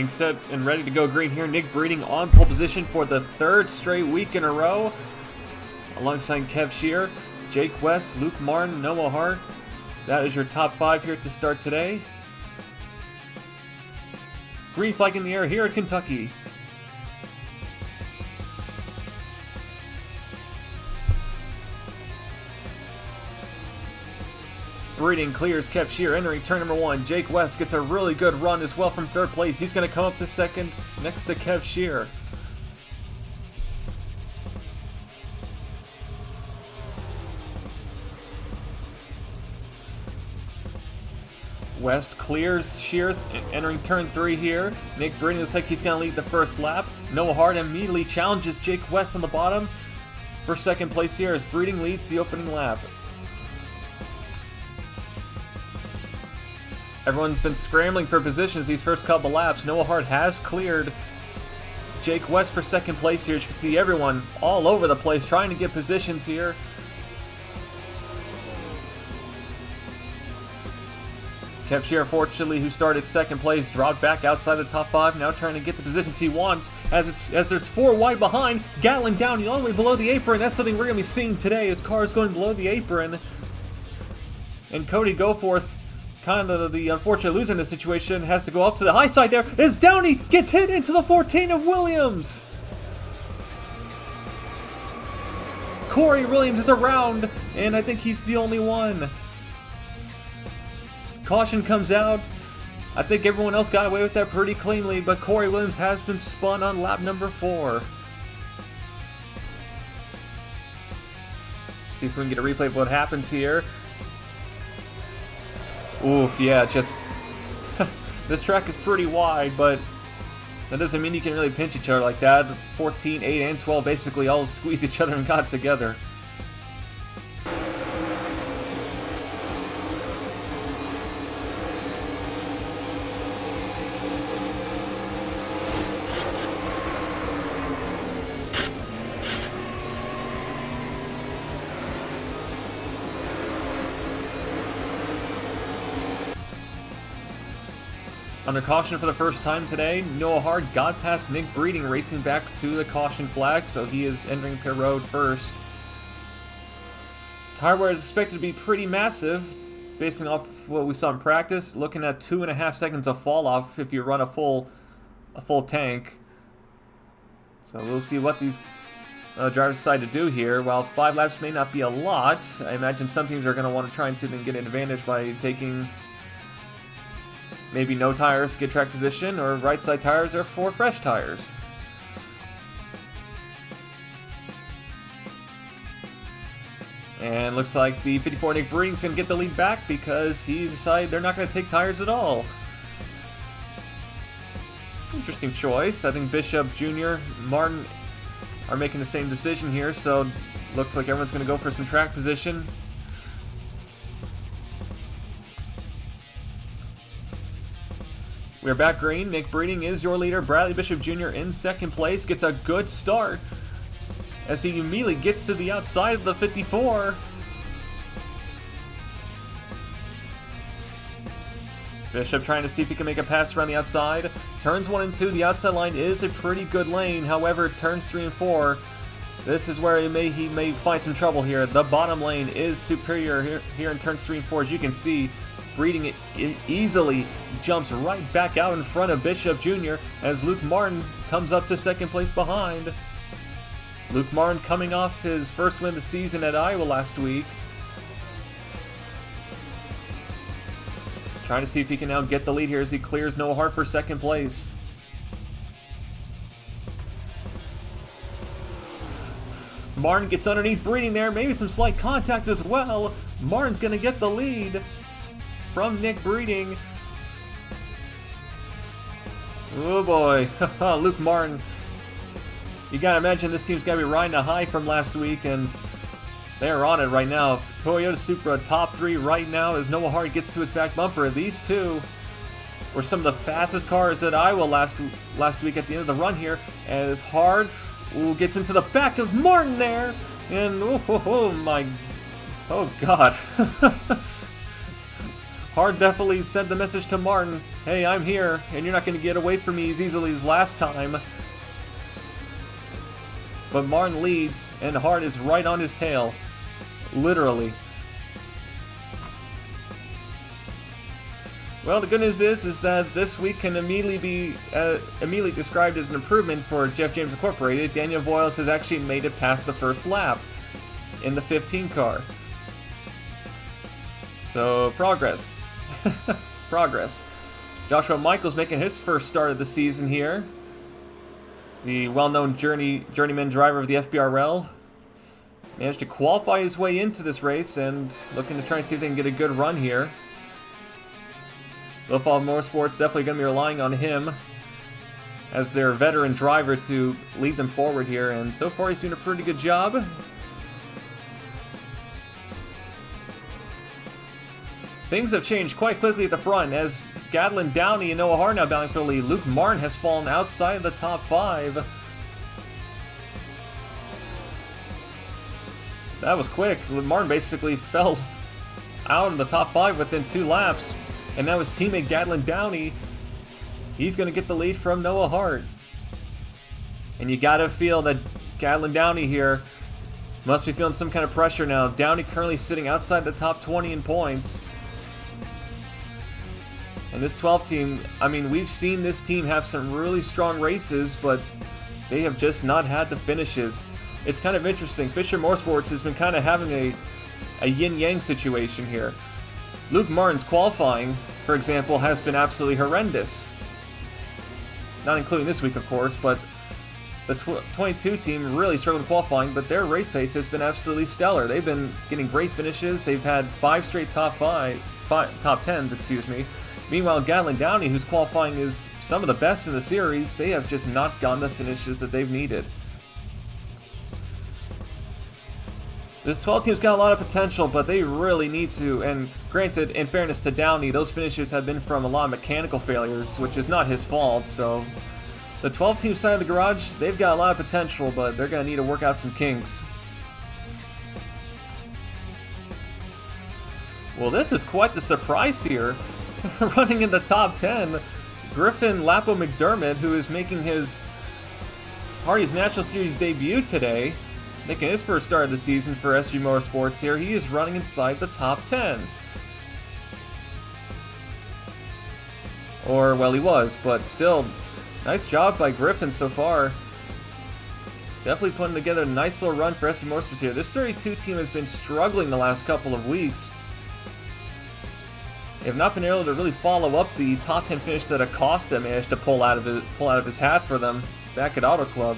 getting set and ready to go green here. Nick Breeding on pole position for the third straight week in a row, alongside Kev Shear, Jake West, Luke Martin, Noah Hart. That is your top 5 here to start today. Green flag in the air here at Kentucky. Breeding clears Kev Shear entering turn number 1. Jake West gets a really good run as well from third place. He's going to come up to second next to Kev Shear. West clears Shear entering turn 3 here. Nick Breeding looks like he's going to lead the first lap. Noah Hart immediately challenges Jake West on the bottom for second place here as Breeding leads the opening lap. Everyone's been scrambling for positions these first couple laps. Noah Hart has cleared Jake West for second place here. As you can see, everyone all over the place trying to get positions here. Kev Shear, fortunately, who started second place, dropped back outside the top 5, now trying to get the positions he wants. As there's 4 wide behind, Gatlin down all the way below the apron. That's something we're going to be seeing today, as cars going below the apron. And Cody Goforth, kind of the unfortunate loser in this situation, has to go up to the high side there as Downey gets hit into the 14 of Williams. Corey Williams is around, and I think he's the only one. Caution comes out. I think everyone else got away with that pretty cleanly, but Corey Williams has been spun on lap number 4. See if we can get a replay of what happens here. Oof, yeah, just... this track is pretty wide, but that doesn't mean you can really pinch each other like that. 14, 8, and 12 basically all squeezed each other and got together. Under caution for the first time today, Noah Hart got past Nick Breeding, racing back to the caution flag, so he is entering pit road first. Tire wear is expected to be pretty massive, basing off what we saw in practice, looking at 2.5 seconds of fall off if you run a full tank. So we'll see what these drivers decide to do here. While 5 laps may not be a lot, I imagine some teams are going to want to try and see if they can get an advantage by taking maybe no tires to get track position, or right side tires, or 4 fresh tires. And looks like the 54 Nick Breeding's going to get the lead back because he's decided they're not going to take tires at all. Interesting choice. I think Bishop Jr., Martin are making the same decision here, so looks like everyone's going to go for some track position. We're back green. Nick Breeding is your leader. Bradley Bishop Jr. in second place. Gets a good start as he immediately gets to the outside of the 54. Bishop trying to see if he can make a pass around the outside. Turns 1 and 2. The outside line is a pretty good lane. However, turns 3 and 4. This is where he may find some trouble here. The bottom lane is superior here in turns 3 and 4. As you can see, Breeding it easily jumps right back out in front of Bishop Jr. as Luke Martin comes up to second place behind. Luke Martin coming off his first win of the season at Iowa last week. Trying to see if he can now get the lead here as he clears Noah Hart for second place. Martin gets underneath Breeding there, maybe some slight contact as well. Martin's going to get the lead from Nick Breeding. Oh boy, Luke Martin. You gotta imagine this team's gotta be riding a high from last week, and they're on it right now. Toyota Supra top 3 right now as Noah Hart gets to his back bumper. These two were some of the fastest cars at Iowa last week at the end of the run here, as Hart gets into the back of Martin there, and oh god. Hard definitely sent the message to Martin, hey, I'm here, and you're not going to get away from me as easily as last time. But Martin leads, and Hard is right on his tail. Literally. Well, the good news is that this week can immediately be described as an improvement for Jeff James Incorporated. Daniel Voiles has actually made it past the first lap in the 15 car. So, progress. Progress. Joshua Michaels making his first start of the season here. The well-known journeyman driver of the FBRL. Managed to qualify his way into this race and looking to try and see if they can get a good run here. Lowfall Motorsports definitely going to be relying on him as their veteran driver to lead them forward here, and so far he's doing a pretty good job. Things have changed quite quickly at the front as Gatlin Downey and Noah Hart now battling for the lead. Luke Martin has fallen outside of the top 5. That was quick. Martin basically fell out of the top 5 within 2 laps. And now his teammate Gatlin Downey, he's going to get the lead from Noah Hart. And you got to feel that Gatlin Downey here must be feeling some kind of pressure now. Downey currently sitting outside the top 20 in points. And this 12 team, I mean, we've seen this team have some really strong races, but they have just not had the finishes. It's kind of interesting. Fisher Motorsports has been kind of having a yin-yang situation here. Luke Martin's qualifying, for example, has been absolutely horrendous. Not including this week, of course, but the 22 team really struggled qualifying, but their race pace has been absolutely stellar. They've been getting great finishes. They've had 5 straight top 10s, excuse me. Meanwhile, Gatlin Downey, whose qualifying is some of the best in the series, they have just not gotten the finishes that they've needed. This 12 team's got a lot of potential, but they really need to, and granted, in fairness to Downey, those finishes have been from a lot of mechanical failures, which is not his fault, so the 12 team side of the garage, they've got a lot of potential, but they're going to need to work out some kinks. Well, this is quite the surprise here. Running in the top 10, Griffin Lapo McDermott, who is making his Hardee's National Series debut today, making his first start of the season for SG Motorsports here. He is running inside the top 10. Or, well, he was, but still, nice job by Griffin so far. Definitely putting together a nice little run for SG Motorsports here. This 32 team has been struggling the last couple of weeks. They have not been able to really follow up the top 10 finish that Acosta managed to pull out of his hat for them back at Auto Club.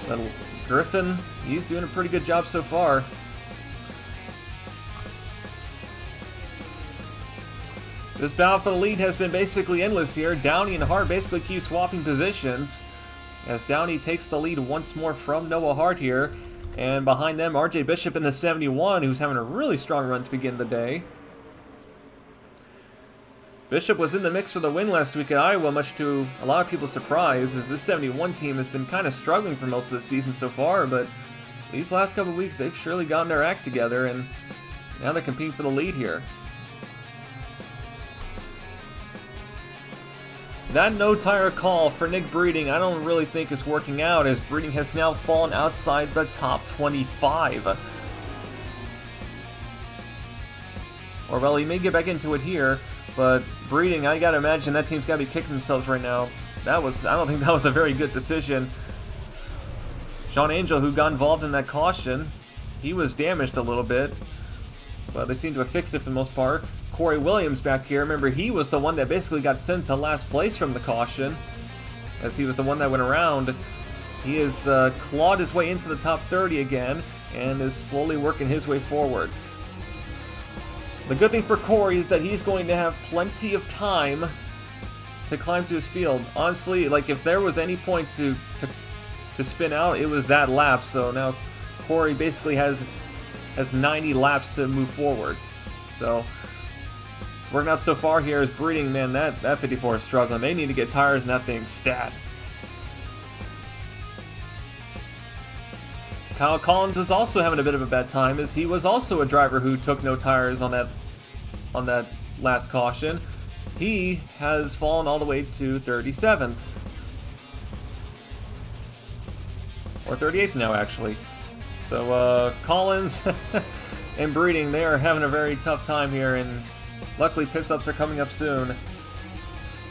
But Griffin, he's doing a pretty good job so far. This battle for the lead has been basically endless here. Downey and Hart basically keep swapping positions as Downey takes the lead once more from Noah Hart here. And behind them, RJ Bishop in the 71, who's having a really strong run to begin the day. Bishop was in the mix for the win last week at Iowa, much to a lot of people's surprise, as this 71 team has been kind of struggling for most of the season so far, but these last couple of weeks, they've surely gotten their act together, and now they're competing for the lead here. That no-tire call for Nick Breeding I don't really think is working out, as Breeding has now fallen outside the top 25. Or, well, he may get back into it here, but Breeding, I gotta imagine that team's gotta be kicking themselves right now. I don't think that was a very good decision. Sean Angel, who got involved in that caution, he was damaged a little bit, but they seem to have fixed it for the most part. Corey Williams back here, remember he was the one that basically got sent to last place from the caution, as he was the one that went around. He has clawed his way into the top 30 again, and is slowly working his way forward. The good thing for Corey is that he's going to have plenty of time to climb to his field. Honestly, like if there was any point to spin out, it was that lap, so now Corey basically has 90 laps to move forward. So working out so far here is Breeding, man, that 54 is struggling. They need to get tires and that thing stat. Kyle Collins is also having a bit of a bad time, as he was also a driver who took no tires on that on that last caution. He has fallen all the way to 37th. Or 38th now, actually. So, Collins and Breeding, they are having a very tough time here, and luckily pit stops are coming up soon.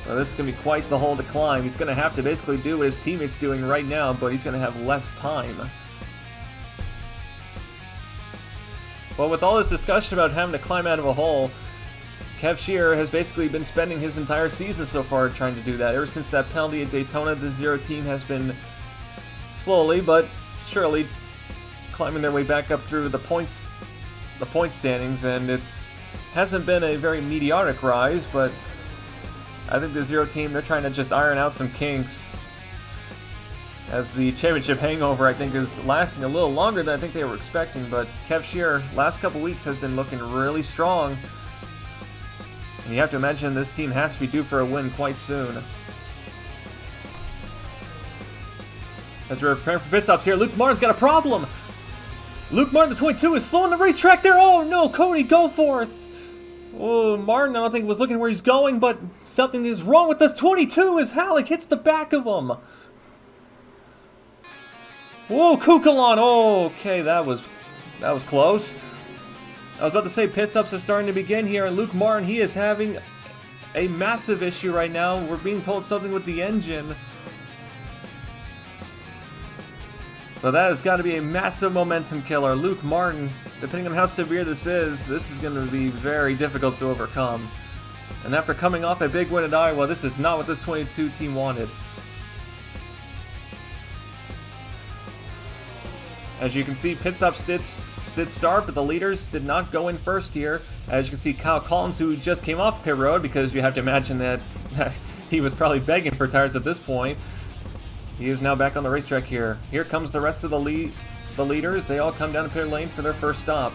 Well, this is going to be quite the hole to climb. He's going to have to basically do what his teammate's doing right now, but he's going to have less time. Well, with all this discussion about having to climb out of a hole, Kev Shearer has basically been spending his entire season so far trying to do that. Ever since that penalty at Daytona, the Zero team has been slowly but surely climbing their way back up through the point standings, and hasn't been a very meteoric rise, but I think the Zero team, they're trying to just iron out some kinks, as the championship hangover, I think, is lasting a little longer than I think they were expecting. But Kev Shearer, last couple weeks, has been looking really strong, and you have to imagine this team has to be due for a win quite soon. As we're preparing for pit stops here, Luke Martin's got a problem! Luke Martin, the 22, is slowing the racetrack there! Oh no, Cody Goforth! Oh, Martin, I don't think was looking where he's going, but something is wrong with this 22 as Halleck hits the back of him. Whoa, Kukulon! Oh, okay, that was close. I was about to say pit stops are starting to begin here, and Luke Martin, he is having a massive issue right now. We're being told something with the engine. So that has got to be a massive momentum killer. Luke Martin, depending on how severe this is going to be very difficult to overcome. And after coming off a big win at Iowa, this is not what this 22 team wanted. As you can see, pit stops did start, but the leaders did not go in first here. As you can see, Kyle Collins, who just came off pit road, because you have to imagine that he was probably begging for tires at this point. He is now back on the racetrack here. Here comes the rest of the leaders. They all come down to pit lane for their first stop.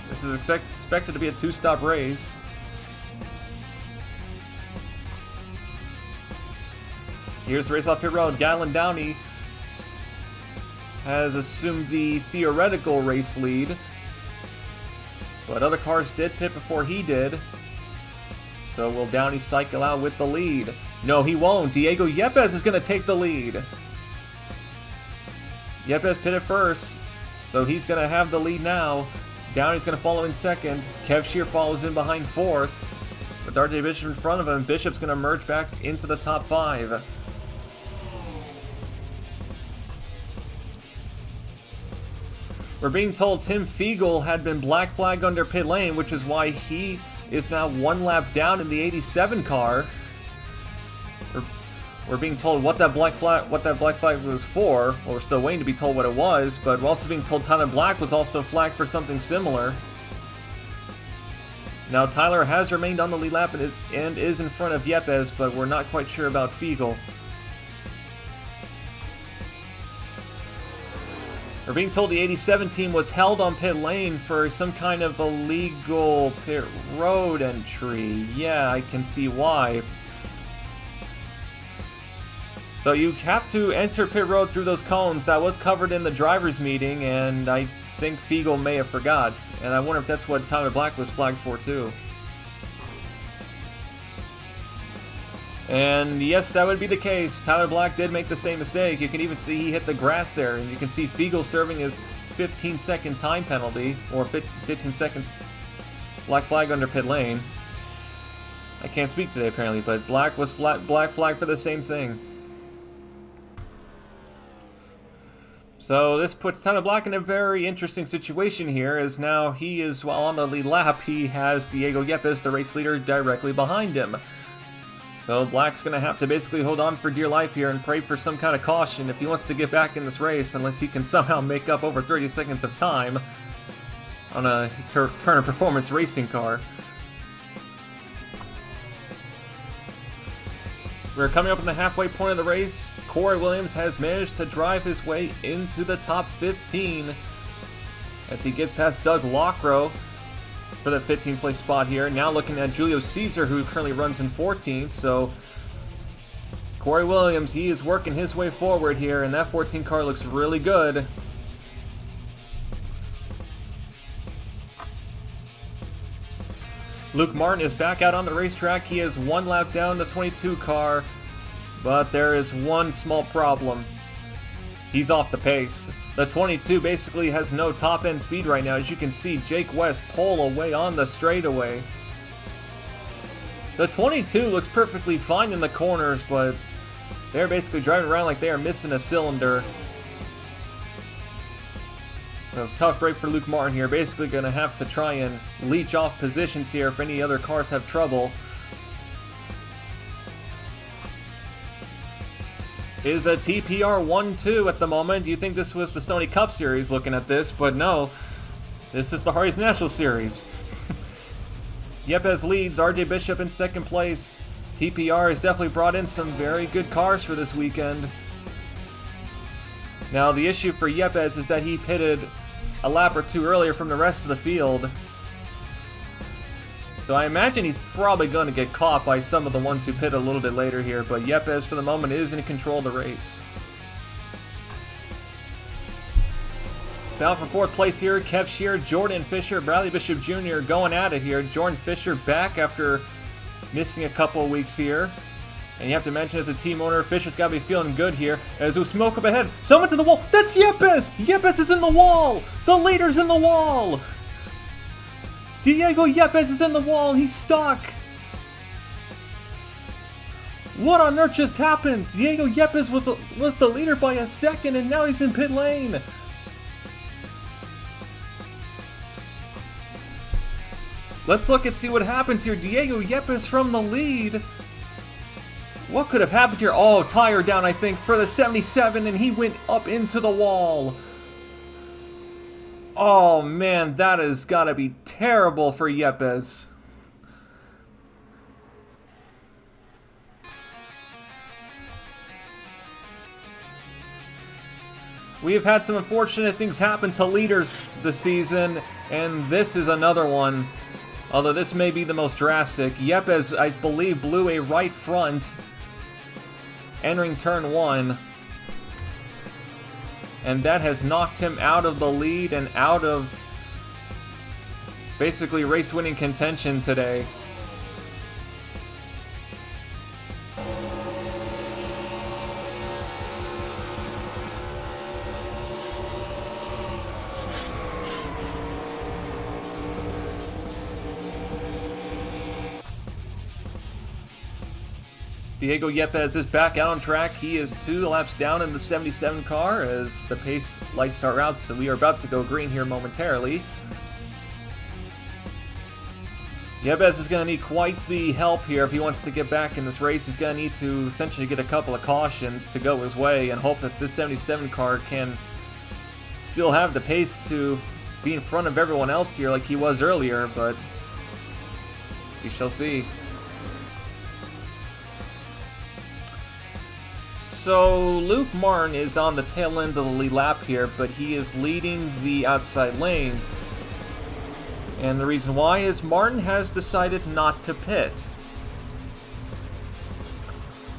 This is expected to be a two-stop race. Here's the race off pit road. Gallon Downey has assumed the theoretical race lead, but other cars did pit before he did. So will Downey cycle out with the lead? No, he won't. Diego Yepes is going to take the lead. Yepes pitted first, so he's going to have the lead now. Downey's going to follow in second. Kev Shearer follows in behind fourth, with RJ Bishop in front of him. Bishop's going to merge back into the top five. We're being told Tim Fiegel had been black flagged under pit lane, which is why he is now one lap down in the 87 car. We're being told what that black flag was for. Well, we're still waiting to be told what it was, but we're also being told Tyler Black was also flagged for something similar. Now Tyler has remained on the lead lap and is in front of Yepes, but we're not quite sure about Fiegel. We're being told the 87 team was held on pit lane for some kind of illegal pit road entry. Yeah, I can see why. So you have to enter pit road through those cones. That was covered in the driver's meeting, and I think Fiegel may have forgot. And I wonder if that's what Tyler Black was flagged for too. And yes, that would be the case. Tyler Black did make the same mistake. You can even see he hit the grass there, and you can see Fiegel serving his 15-second time penalty, or 15 seconds black flag under pit lane. I can't speak today apparently, but Black was black flag for the same thing. So this puts Tyler Black in a very interesting situation here, as now he is, while on the lead lap, he has Diego Yepes, the race leader, directly behind him. So Black's going to have to basically hold on for dear life here and pray for some kind of caution if he wants to get back in this race, unless he can somehow make up over 30 seconds of time on a Turner Performance racing car. We're coming up in the halfway point of the race. Corey Williams has managed to drive his way into the top 15 as he gets past Doug Lockrow for the 15th place spot here. Now looking at Julio Caesar, who currently runs in 14th. So Corey Williams, he is working his way forward here, and that 14 car looks really good. Luke Martin is back out on the racetrack. He is 1 lap down the 22 car, but there is one small problem. He's off the pace. The 22 basically has no top-end speed right now. As you can see, Jake West pull away on the straightaway. The 22 looks perfectly fine in the corners, but they're basically driving around like they are missing a cylinder. So tough break for Luke Martin here. Basically going to have to try and leech off positions here if any other cars have trouble. Is a TPR 1-2 at the moment. You think this was the Sony Cup Series looking at this, but no. This is the Hardee's National Series. Yepes leads, RJ Bishop in second place. TPR has definitely brought in some very good cars for this weekend. Now the issue for Yepes is that he pitted a lap or two earlier from the rest of the field. So I imagine he's probably going to get caught by some of the ones who pit a little bit later here, but Yepes for the moment is in control of the race. Bound for fourth place here, Kev Shear, Jordan Fisher, Bradley Bishop Jr. going at it here. Jordan Fisher back after missing a couple of weeks here. And you have to mention, as a team owner, Fisher's got to be feeling good here. As we smoke up ahead, someone to the wall. That's Yepes! Yepes is in the wall! The leader's in the wall! Diego Yepes is in the wall and he's stuck! What on earth just happened? Diego Yepes was the leader by a second and now he's in pit lane! Let's look and see what happens here. Diego Yepes from the lead. What could have happened here? Oh, tire down, I think, for the 77, and he went up into the wall. Oh, man, that has got to be terrible for Yepes. We have had some unfortunate things happen to leaders this season, and this is another one. Although this may be the most drastic. Yepes, I believe, blew a right front entering turn 1. And that has knocked him out of the lead and out of basically race-winning contention today. Diego Yepes is back out on track. He is 2 laps down in the 77 car as the pace lights are out, so we are about to go green here momentarily. Yepes is going to need quite the help here if he wants to get back in this race. He's going to need to essentially get a couple of cautions to go his way and hope that this 77 car can still have the pace to be in front of everyone else here like he was earlier, but we shall see. So Luke Martin is on the tail end of the lead lap here, but he is leading the outside lane. And the reason why is Martin has decided not to pit.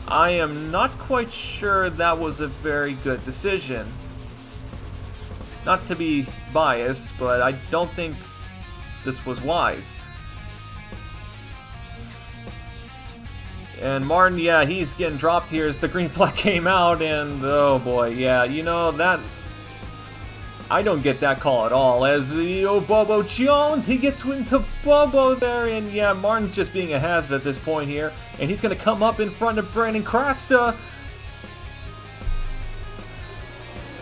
I am not quite sure that was a very good decision. Not to be biased, but I don't think this was wise. And Martin, yeah, he's getting dropped here as the green flag came out, and oh boy, yeah, you know, that, I don't get that call at all, as Bobo Jones, he gets into Bobo there, and yeah, Martin's just being a hazard at this point here, and he's going to come up in front of Brandon Krasta.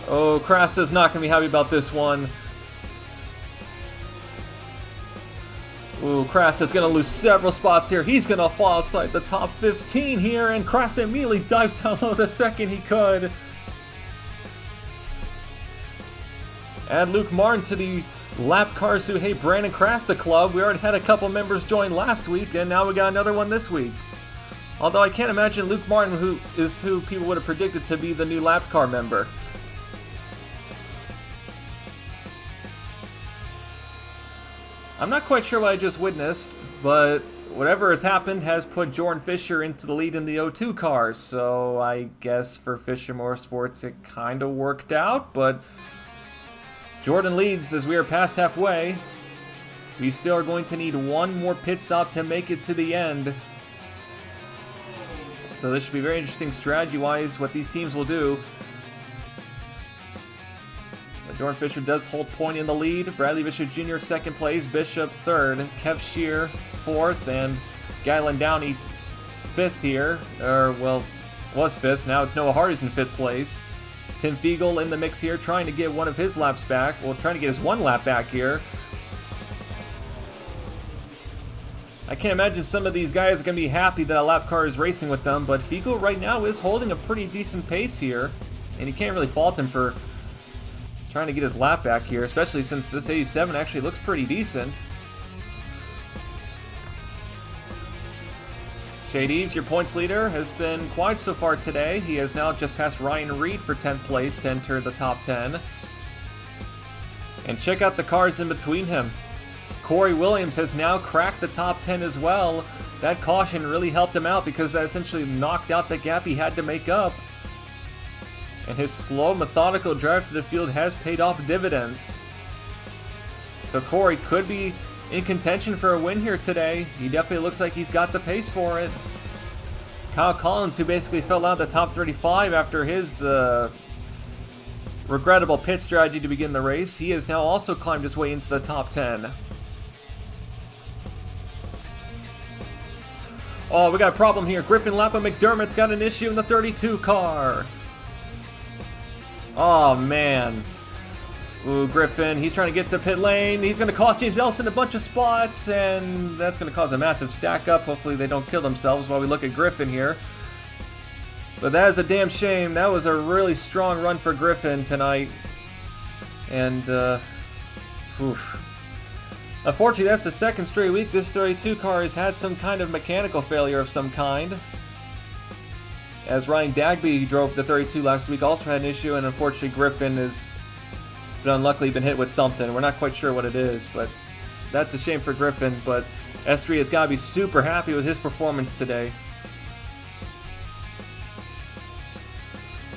Oh, Krasta's not going to be happy about this one. Ooh, Krasta's going to lose several spots here. He's going to fall outside the top 15 here, and Krasta immediately dives down low the second he could. Add Luke Martin to the Lap Cars Who Hate Brandon Krasta Club. We already had a couple members join last week, and now we got another one this week. Although I can't imagine Luke Martin, who people would have predicted to be the new Lap Car member. I'm not quite sure what I just witnessed, but whatever has happened has put Jordan Fisher into the lead in the O2 cars, so I guess for Fisher Motorsports it kind of worked out, but Jordan leads as we are past halfway. We still are going to need one more pit stop to make it to the end. So this should be very interesting strategy-wise, what these teams will do. But Jordan Fisher does hold point in the lead. Bradley Bishop Jr. second place, Bishop third, Kev Shear fourth, and Guyland Downey fifth here. Or, well, was fifth. Now it's Noah Hardee's in fifth place. Tim Fiegel in the mix here, trying to get one of his laps back. Well, trying to get his one lap back here. I can't imagine some of these guys are going to be happy that a lap car is racing with them, but Fiegel right now is holding a pretty decent pace here, and you can't really fault him for trying to get his lap back here, especially since this 87 actually looks pretty decent. Shade Eves, your points leader, has been quiet so far today. He has now just passed Ryan Reed for 10th place to enter the top 10. And check out the cars in between him. Corey Williams has now cracked the top 10 as well. That caution really helped him out because that essentially knocked out the gap he had to make up. And his slow, methodical drive to the field has paid off dividends. So Corey could be in contention for a win here today. He definitely looks like he's got the pace for it. Kyle Collins, who basically fell out of the top 35 after his regrettable pit strategy to begin the race, he has now also climbed his way into the top 10. Oh, we got a problem here. Griffin Lapham McDermott's got an issue in the 32 car. Oh, man. Ooh, Griffin, he's trying to get to pit lane. He's going to cost James Ellison a bunch of spots, and that's going to cause a massive stack up. Hopefully they don't kill themselves while we look at Griffin here. But that is a damn shame. That was a really strong run for Griffin tonight. And, oof. Unfortunately, that's the second straight week this 32 car has had some kind of mechanical failure of some kind. As Ryan Dagby, who drove the 32 last week, also had an issue, and unfortunately Griffin has unluckily been hit with something. We're not quite sure what it is, but that's a shame for Griffin, but S3 has got to be super happy with his performance today.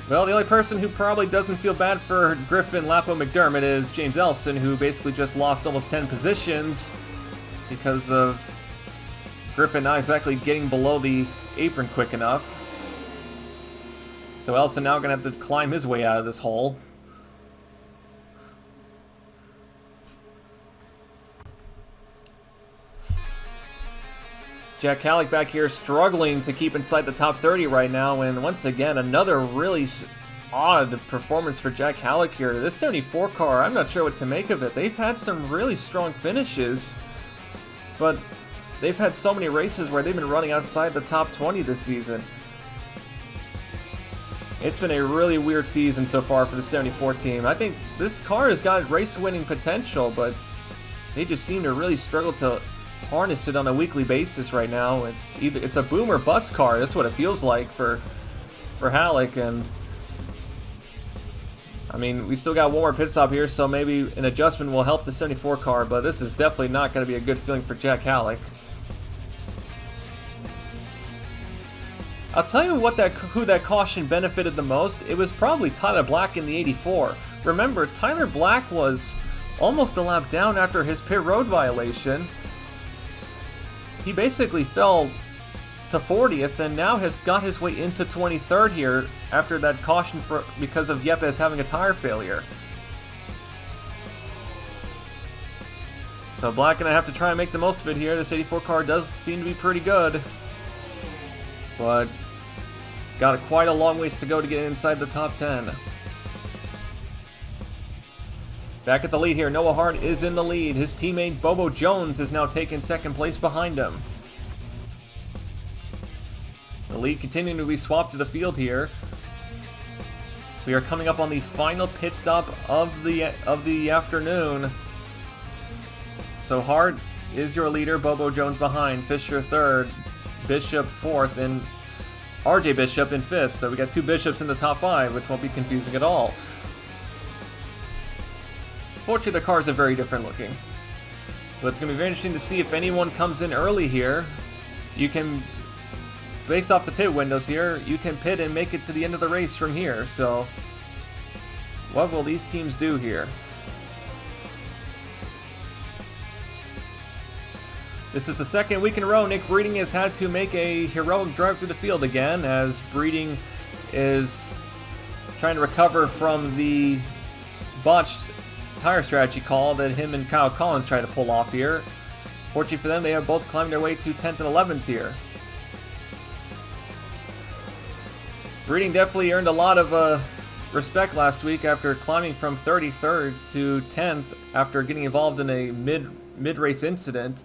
Well, the only person who probably doesn't feel bad for Griffin Lapham McDermott is James Ellison, who basically just lost almost 10 positions because of Griffin not exactly getting below the apron quick enough. So Ellison now going to have to climb his way out of this hole. Jack Halleck back here struggling to keep inside the top 30 right now, and once again another really odd performance for Jack Halleck here. This 74 car, I'm not sure what to make of it. They've had some really strong finishes, but they've had so many races where they've been running outside the top 20 this season. It's been a really weird season so far for the 74 team. I think this car has got race-winning potential, but they just seem to really struggle to harness it on a weekly basis right now. It's a boom or bust car. That's what it feels like for Halleck, and I mean, we still got one more pit stop here, so maybe an adjustment will help the 74 car, but this is definitely not going to be a good feeling for Jack Halleck. I'll tell you who that caution benefited the most. It was probably Tyler Black in the 84. Remember, Tyler Black was almost a lap down after his pit road violation. He basically fell to 40th and now has got his way into 23rd here after that caution because of Yepes having a tire failure. So Black gonna have to try and make the most of it here. This 84 car does seem to be pretty good, but got quite a long ways to go to get inside the top 10. Back at the lead here, Noah Hart is in the lead. His teammate Bobo Jones is now taking second place behind him. The lead continuing to be swapped to the field here. We are coming up on the final pit stop of the afternoon. So Hart is your leader, Bobo Jones behind, Fisher third, Bishop fourth, and RJ Bishop in fifth. So we got two Bishops in the top 5, which won't be confusing at all. Fortunately, the cars are very different looking. But it's going to be very interesting to see if anyone comes in early here. You can, based off the pit windows here, you can pit and make it to the end of the race from here. So, what will these teams do here? This is the second week in a row Nick Breeding has had to make a heroic drive through the field again, as Breeding is trying to recover from the botched tire strategy call that him and Kyle Collins tried to pull off here. Fortunately for them, they have both climbed their way to 10th and 11th here. Breeding definitely earned a lot of respect last week after climbing from 33rd to 10th after getting involved in a mid-race incident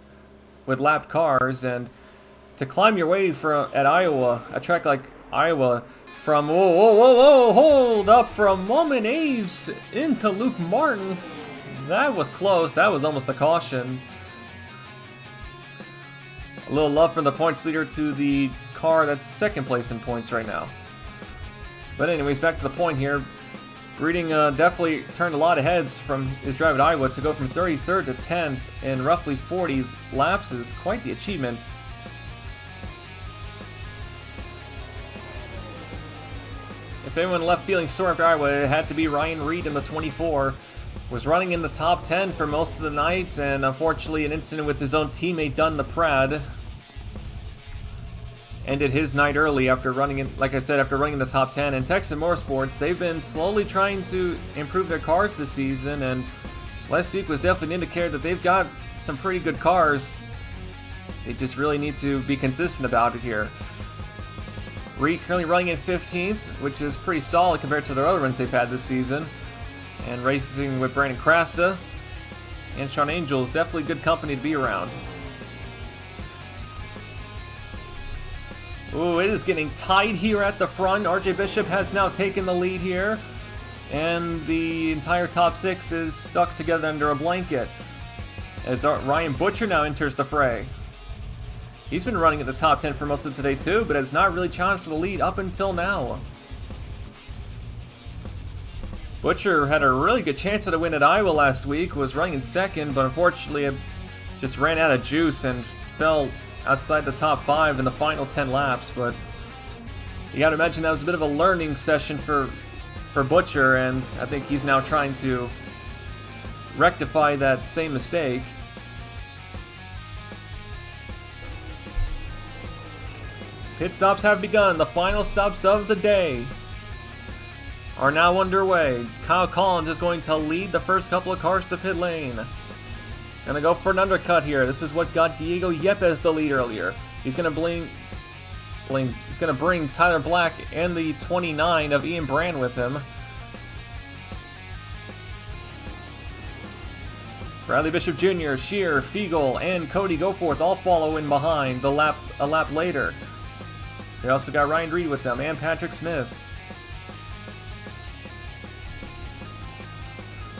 with lapped cars, and to climb your way at Iowa, a track like Iowa, from hold up, from Moment Aves into Luke Martin, that was close. That was almost a caution. A little love from the points leader to the car that's second place in points right now. But anyways, back to the point here. Breeding definitely turned a lot of heads from his drive at Iowa. To go from 33rd to 10th in roughly 40 laps is quite the achievement. If anyone left feeling sore after Iowa, it had to be Ryan Reed in the 24. Was running in the top 10 for most of the night, and unfortunately an incident with his own teammate Dunn Laprade ended his night early after running in, like I said, after running in the top 10. And Texas Motorsports, they've been slowly trying to improve their cars this season, and last week was definitely an indicator that they've got some pretty good cars. They just really need to be consistent about it here. Reed currently running in 15th, which is pretty solid compared to their other runs they've had this season. And racing with Brandon Crasta and Sean Angel is definitely good company to be around. Ooh, it is getting tight here at the front. RJ Bishop has now taken the lead here, and the entire top six is stuck together under a blanket as Ryan Butcher now enters the fray. He's been running at the top 10 for most of today too, but has not really challenged for the lead up until now. Butcher had a really good chance at a win at Iowa last week, was running in second, but unfortunately it just ran out of juice and fell outside the top 5 in the final 10 laps. But you gotta imagine that was a bit of a learning session for Butcher, and I think he's now trying to rectify that same mistake. Pit stops have begun. The final stops of the day are now underway. Kyle Collins is going to lead the first couple of cars to pit lane. Gonna go for an undercut here. This is what got Diego Yepes the lead earlier. He's gonna he's gonna bring Tyler Black and the 29 of Ian Brand with him. Bradley Bishop Jr., Shear, Fiegel, and Cody Goforth all follow in behind a lap later. They also got Ryan Reed with them and Patrick Smith.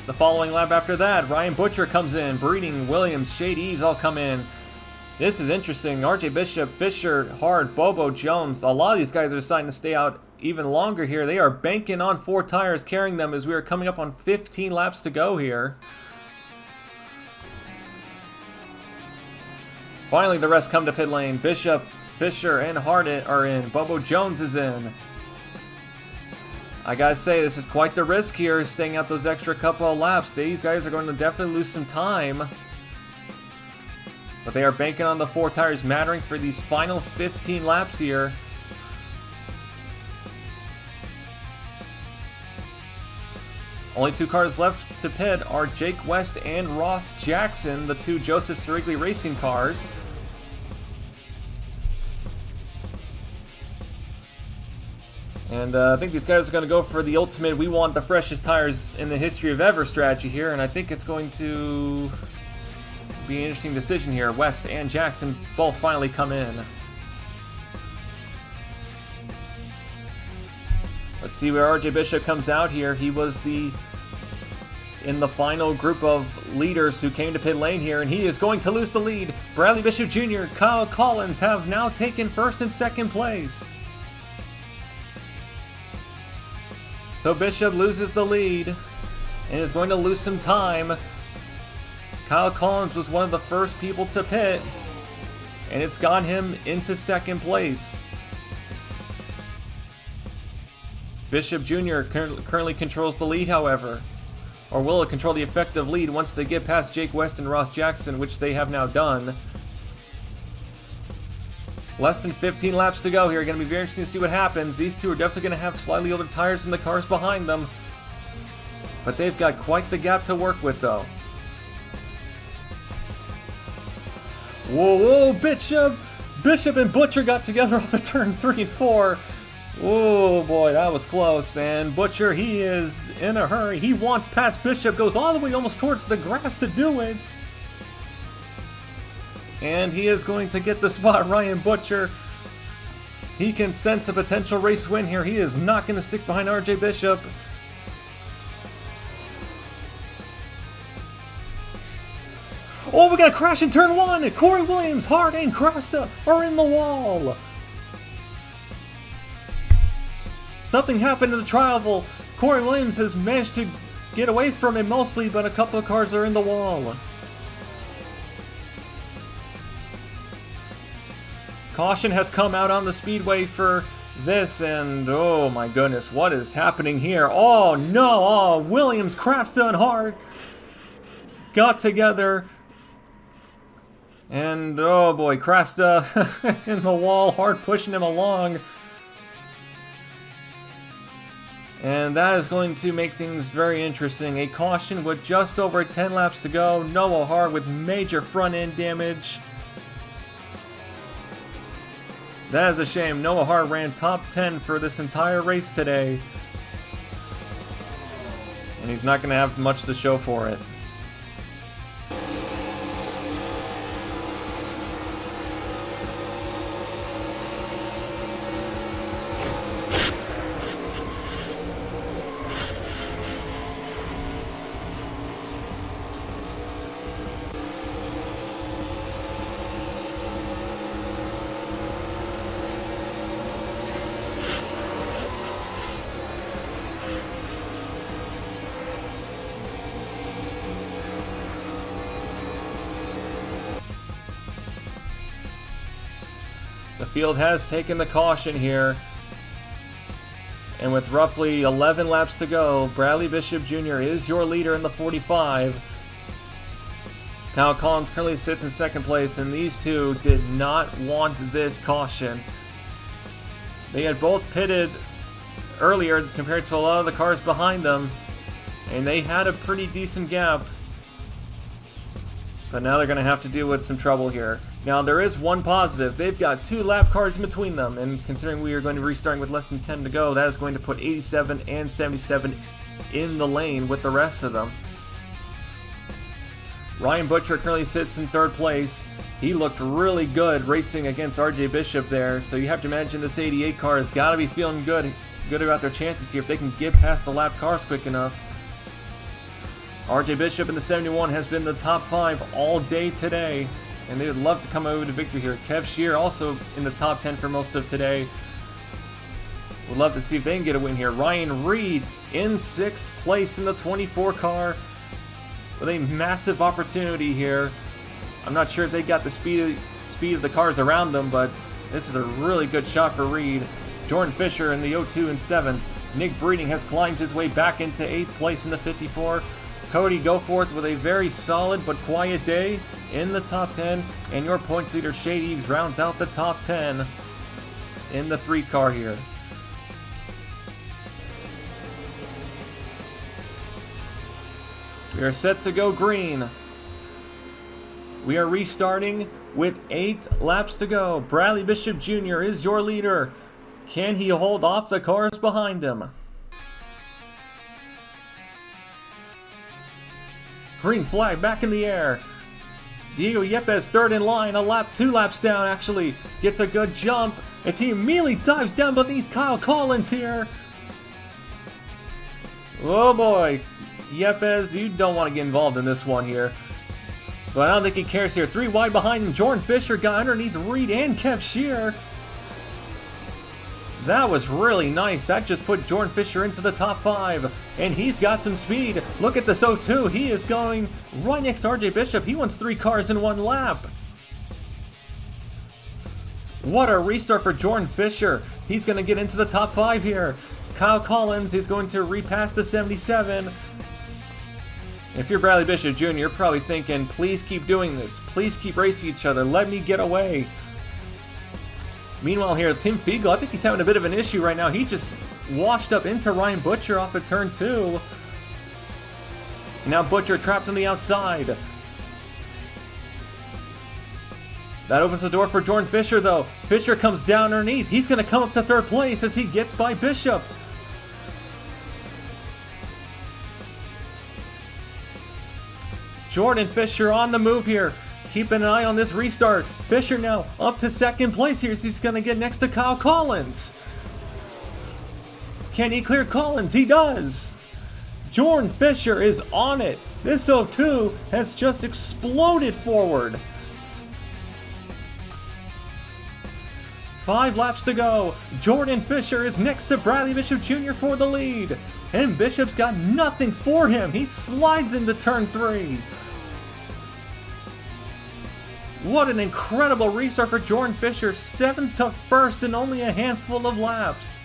The following lap after that, Ryan Butcher comes in, Breeding, Williams, Shade Eves all come in. This is interesting. RJ Bishop, Fisher, Hard, Bobo, Jones, a lot of these guys are deciding to stay out even longer here. They are banking on 4 tires, carrying them as we are coming up on 15 laps to go here. Finally, the rest come to pit lane. Bishop, Fisher, and Hard are in. Bobo Jones is in. I gotta say, this is quite the risk here, staying out those extra couple of laps. These guys are going to definitely lose some time. But they are banking on the 4 tires mattering for these final 15 laps here. Only 2 cars left to pit are Jake West and Ross Jackson, the 2 Joseph Sirigli Racing cars. And I think these guys are going to go for the ultimate "we want the freshest tires in the history of ever" strategy here, and I think it's going to be an interesting decision here. West and Jackson both finally come in. Let's see where RJ Bishop comes out here. He was in the final group of leaders who came to pit lane here, and he is going to lose the lead. Bradley Bishop Jr., Kyle Collins have now taken first and second place. So Bishop loses the lead and is going to lose some time. Kyle Collins was one of the first people to pit, and it's got him into second place. Bishop Jr. currently controls the lead, however. Or will it control the effective lead once they get past Jake West and Ross Jackson, which they have now done. Less than 15 laps to go here. Going to be very interesting to see what happens. These two are definitely going to have slightly older tires than the cars behind them. But they've got quite the gap to work with, though. Whoa, whoa, Bishop! Bishop and Butcher got together off of turn 3 and 4. Oh boy, that was close. And Butcher, he is in a hurry. He wants past Bishop, goes all the way almost towards the grass to do it. And he is going to get the spot. Ryan Butcher, he can sense a potential race win here. He is not going to stick behind RJ Bishop. Oh, we got a crash in turn 1. Corey Williams, Hardee, and Cresta are in the wall. Something happened in the trial. Corey Williams has managed to get away from it mostly, but a couple of cars are in the wall. Caution has come out on the speedway for this, and oh my goodness, what is happening here? Oh no, oh, Williams, Cresta, and Hart got together. And oh boy, Cresta in the wall, Hart pushing him along. And that is going to make things very interesting. A caution with just over 10 laps to go. Noah Hart with major front end damage. That is a shame. Noah Hart ran top 10 for this entire race today. And he's not going to have much to show for it. The field has taken the caution here. And with roughly 11 laps to go, Bradley Bishop Jr. is your leader in the 45. Kyle Collins currently sits in second place, and these two did not want this caution. They had both pitted earlier compared to a lot of the cars behind them, and they had a pretty decent gap. But now they're going to have to deal with some trouble here. Now, there is one positive. They've got 2 lap cars in between them, and considering we are going to be restarting with less than 10 to go, that is going to put 87 and 77 in the lane with the rest of them. Ryan Butcher currently sits in third place. He looked really good racing against RJ Bishop there, so you have to imagine this 88 car has got to be feeling good about their chances here if they can get past the lap cars quick enough. RJ Bishop in the 71 has been the top 5 all day today, and they would love to come over to victory here. Kev Shear also in the top 10 for most of today. Would love to see if they can get a win here. Ryan Reed in 6th place in the 24 car with a massive opportunity here. I'm not sure if they got the speed of the cars around them, but this is a really good shot for Reed. Jordan Fisher in the 02 in 7th. Nick Breeding has climbed his way back into 8th place in the 54. Cody Goforth with a very solid but quiet day in the top 10. And your points leader, Shade Eves, rounds out the top 10 in the 3 car here. We are set to go green. We are restarting with 8 laps to go. Bradley Bishop Jr. is your leader. Can he hold off the cars behind him? Green flag back in the air. Diego Yepes third in line, a 2 laps down actually. Gets a good jump as he immediately dives down beneath Kyle Collins here. Oh boy, Yepes, you don't want to get involved in this one here. But I don't think he cares here. 3 wide behind him, Jordan Fisher got underneath Reed and Kev Shear. That was really nice. That just put Jordan Fisher into the top 5. And he's got some speed. Look at this 02. He is going right next to RJ Bishop. He wants 3 cars in 1 lap. What a restart for Jordan Fisher. He's going to get into the top 5 here. Kyle Collins is going to repass the 77. If you're Bradley Bishop Jr., you're probably thinking, please keep doing this. Please keep racing each other. Let me get away. Meanwhile here, Tim Fiegel, I think he's having a bit of an issue right now. He just washed up into Ryan Butcher off of turn 2. Now Butcher trapped on the outside. That opens the door for Jordan Fisher, though. Fisher comes down underneath. He's going to come up to 3rd place as he gets by Bishop. Jordan Fisher on the move here. Keeping an eye on this restart. Fisher now up to 2nd place here. He's going to get next to Kyle Collins. Can he clear Collins? He does. Jordan Fisher is on it. This 02 has just exploded forward. 5 laps to go. Jordan Fisher is next to Bradley Bishop Jr. for the lead. And Bishop's got nothing for him. He slides into turn 3. What an incredible restart for Jordan Fisher. 7th to 1st in only a handful of laps.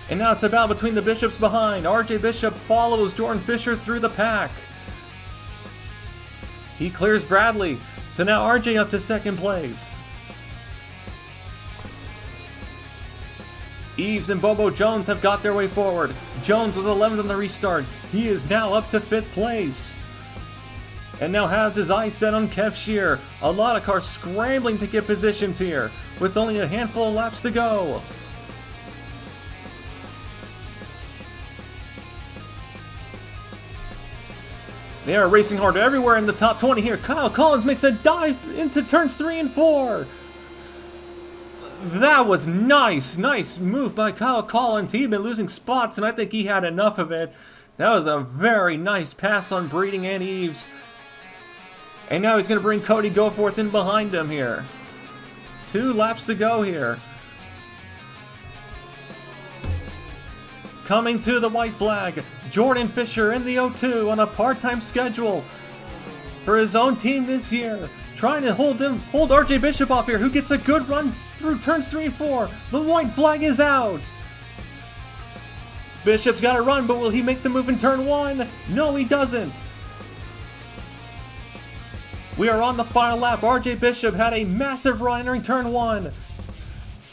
And now it's a battle between the Bishops behind. RJ Bishop follows Jordan Fisher through the pack. He clears Bradley. So now RJ up to 2nd place. Eves and Bobo Jones have got their way forward. Jones was 11th on the restart. He is now up to 5th place. And now has his eyes set on Kev Shear. A lot of cars scrambling to get positions here, with only a handful of laps to go. They are racing hard everywhere in the top 20 here. Kyle Collins makes a dive into turns 3 and 4. That was nice. Nice move by Kyle Collins. He'd been losing spots, and I think he had enough of it. That was a very nice pass on Breeding and Eves. And now he's going to bring Cody Goforth in behind him here. 2 laps to go here. Coming to the white flag, Jordan Fisher in the 02 on a part-time schedule for his own team this year. Trying to hold RJ Bishop off here, who gets a good run through turns 3 and 4. The white flag is out. Bishop's got to run, but will he make the move in turn 1? No, he doesn't. We are on the final lap. RJ Bishop had a massive run entering turn 1.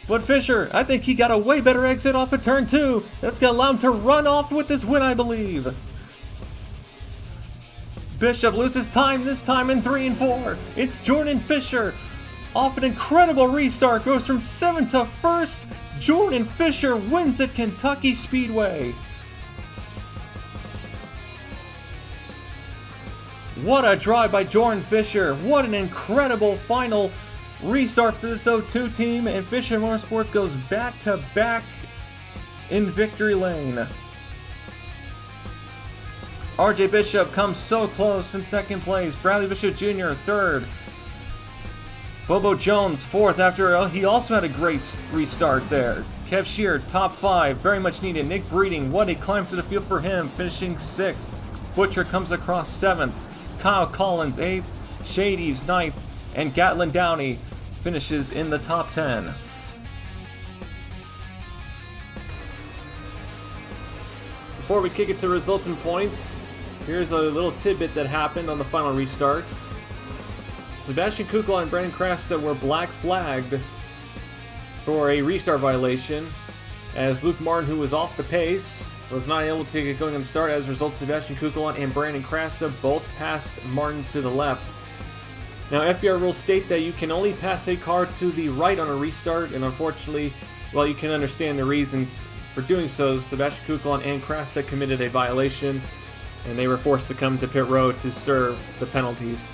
But Fisher, I think he got a way better exit off of turn 2. That's going to allow him to run off with this win, I believe. Bishop loses time, this time in 3 and 4. It's Jordan Fisher. Off an incredible restart, goes from 7th to 1st. Jordan Fisher wins at Kentucky Speedway. What a drive by Jordan Fisher. What an incredible final restart for this 02 team, and Fisher Motorsports goes back-to-back in victory lane. RJ Bishop comes so close in 2nd place. Bradley Bishop Jr. 3rd. Bobo Jones 4th after he also had a great restart there. Kev Shear top 5, very much needed. Nick Breeding, what a climb to the field for him, finishing 6th. Butcher comes across 7th. Kyle Collins 8th. Shade Eves 9th. And Gatlin Downey finishes in the top 10. Before we kick it to results and points, here's a little tidbit that happened on the final restart. Sebastian Kukla and Brandon Krasta were black flagged for a restart violation, as Luke Martin, who was off the pace, was not able to get going on the start. As a result, Sebastian Kukla and Brandon Krasta both passed Martin to the left. Now, FBR rules state that you can only pass a car to the right on a restart, and unfortunately, while you can understand the reasons for doing so, Sebastian Kukla and Krasta committed a violation, and they were forced to come to pit road to serve the penalties.